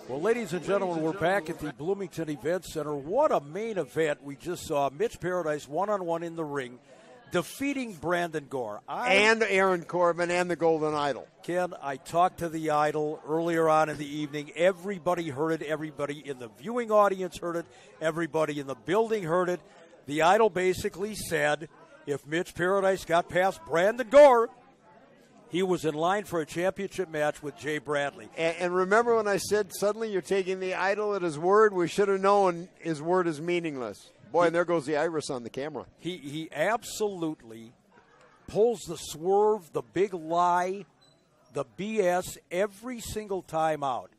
Well, ladies and gentlemen, we're back at the Bloomington Event Center. What a main event we just saw. Mitch Paradise one-on-one in the ring, defeating Brandon Gore. And Aaron Corbin and the Golden Idol. Ken, I talked to the Idol earlier on in the evening. Everybody heard it. Everybody in the viewing audience heard it. Everybody in the building heard it. The Idol basically said if Mitch Paradise got past Brandon Gore, he was in line for a championship match with Jay Bradley. And remember when I said suddenly you're taking the Idol at his word? We should have known his word is meaningless. Boy, and there goes the iris on the camera. He absolutely pulls the swerve, the big lie, the BS every single time out.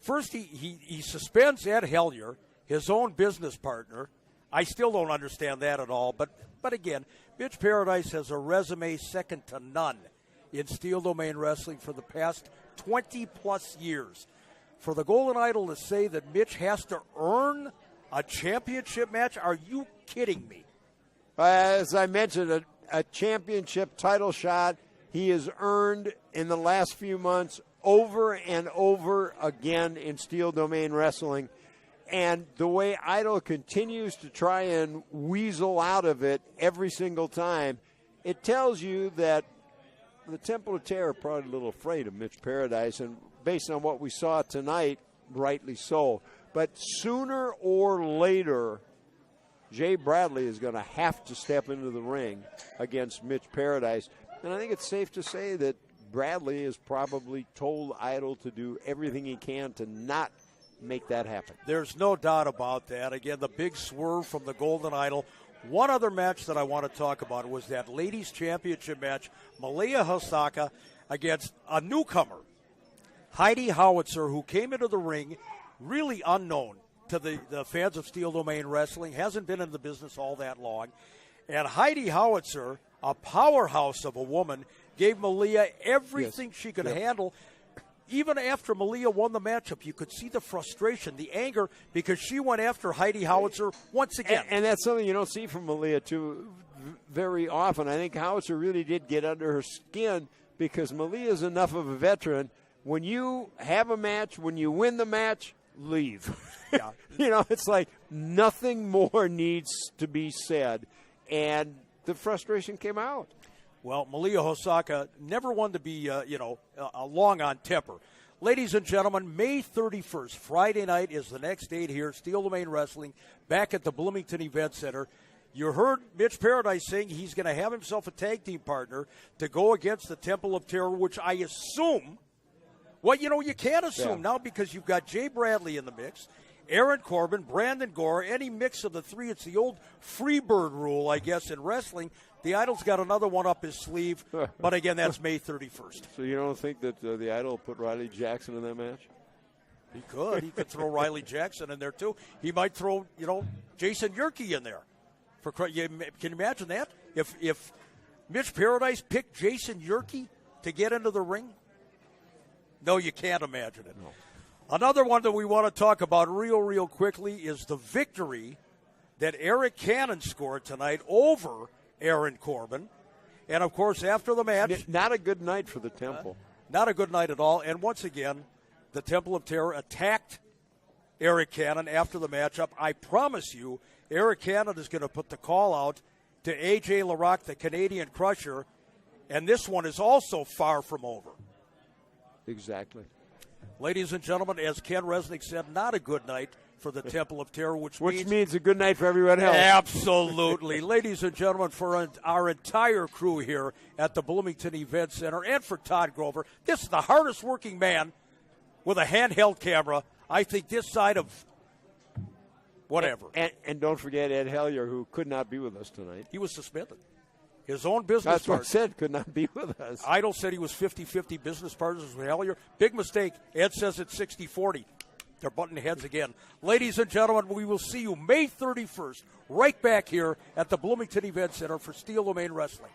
First, he suspends Ed Hellier, his own business partner. I still don't understand that at all. But again, Mitch Paradise has a resume second to none in Steel Domain Wrestling for the past 20-plus years. For the Golden Idol to say that Mitch has to earn a championship match, are you kidding me? As I mentioned, a championship title shot he has earned in the last few months over and over again in Steel Domain Wrestling. And the way Idol continues to try and weasel out of it every single time, it tells you that the Temple of Terror are probably a little afraid of Mitch Paradise, and based on what we saw tonight, rightly so. But sooner or later, Jay Bradley is going to have to step into the ring against Mitch Paradise. And I think it's safe to say that Bradley has probably told Idol to do everything he can to not make that happen. There's no doubt about that. Again, the big swerve from the Golden Idol. One other match that I want to talk about was that ladies' championship match, Malia Hosaka against a newcomer, Heidi Howitzer, who came into the ring really unknown to the fans of Steel Domain Wrestling, hasn't been in the business all that long. And Heidi Howitzer, a powerhouse of a woman, gave Malia everything she could handle. Even after Malia won the matchup, you could see the frustration, the anger, because she went after Heidi Howitzer once again. And that's something you don't see from Malia too very often. I think Howitzer really did get under her skin because Malia is enough of a veteran. When you have a match, when you win the match, leave. Yeah. It's like nothing more needs to be said. And the frustration came out. Well, Malia Hosaka never one to be, long on temper. Ladies and gentlemen, May 31st, Friday night, is the next date here, Steel Domain Wrestling, back at the Bloomington Event Center. You heard Mitch Paradise saying he's going to have himself a tag team partner to go against the Temple of Terror, which I assume, you can't assume now because you've got Jay Bradley in the mix, Aaron Corbin, Brandon Gore, any mix of the three. It's the old Freebird rule, I guess, in wrestling. The Idol's got another one up his sleeve, but again, that's May 31st. So you don't think that the Idol put Riley Jackson in that match? He could. He could throw Riley Jackson in there, too. He might throw, Jason Yerke in there. Can you imagine that? If Mitch Paradise picked Jason Yerke to get into the ring? No, you can't imagine it. No. Another one that we want to talk about real quickly is the victory that Eric Cannon scored tonight over Aaron Corbin. And, of course, after the match. Not a good night for the Temple. Not a good night at all. And once again, the Temple of Terror attacked Eric Cannon after the matchup. I promise you, Eric Cannon is going to put the call out to A.J. LaRock, the Canadian Crusher. And this one is also far from over. Exactly. Ladies and gentlemen, as Ken Resnick said, not a good night for the Temple of Terror, which means a good night for everyone else. Absolutely. Ladies and gentlemen, for our entire crew here at the Bloomington Event Center and for Todd Grover, this is the hardest working man with a handheld camera, I think, this side of whatever. And don't forget Ed Hellier, who could not be with us tonight. He was suspended. His own business That's partner. what I said, could not be with us. Idol said he was 50-50 business partners with Hellier. Big mistake. Ed says it's 60-40. They're butting heads again. Ladies and gentlemen, we will see you May 31st right back here at the Bloomington Event Center for Steel Domain Wrestling.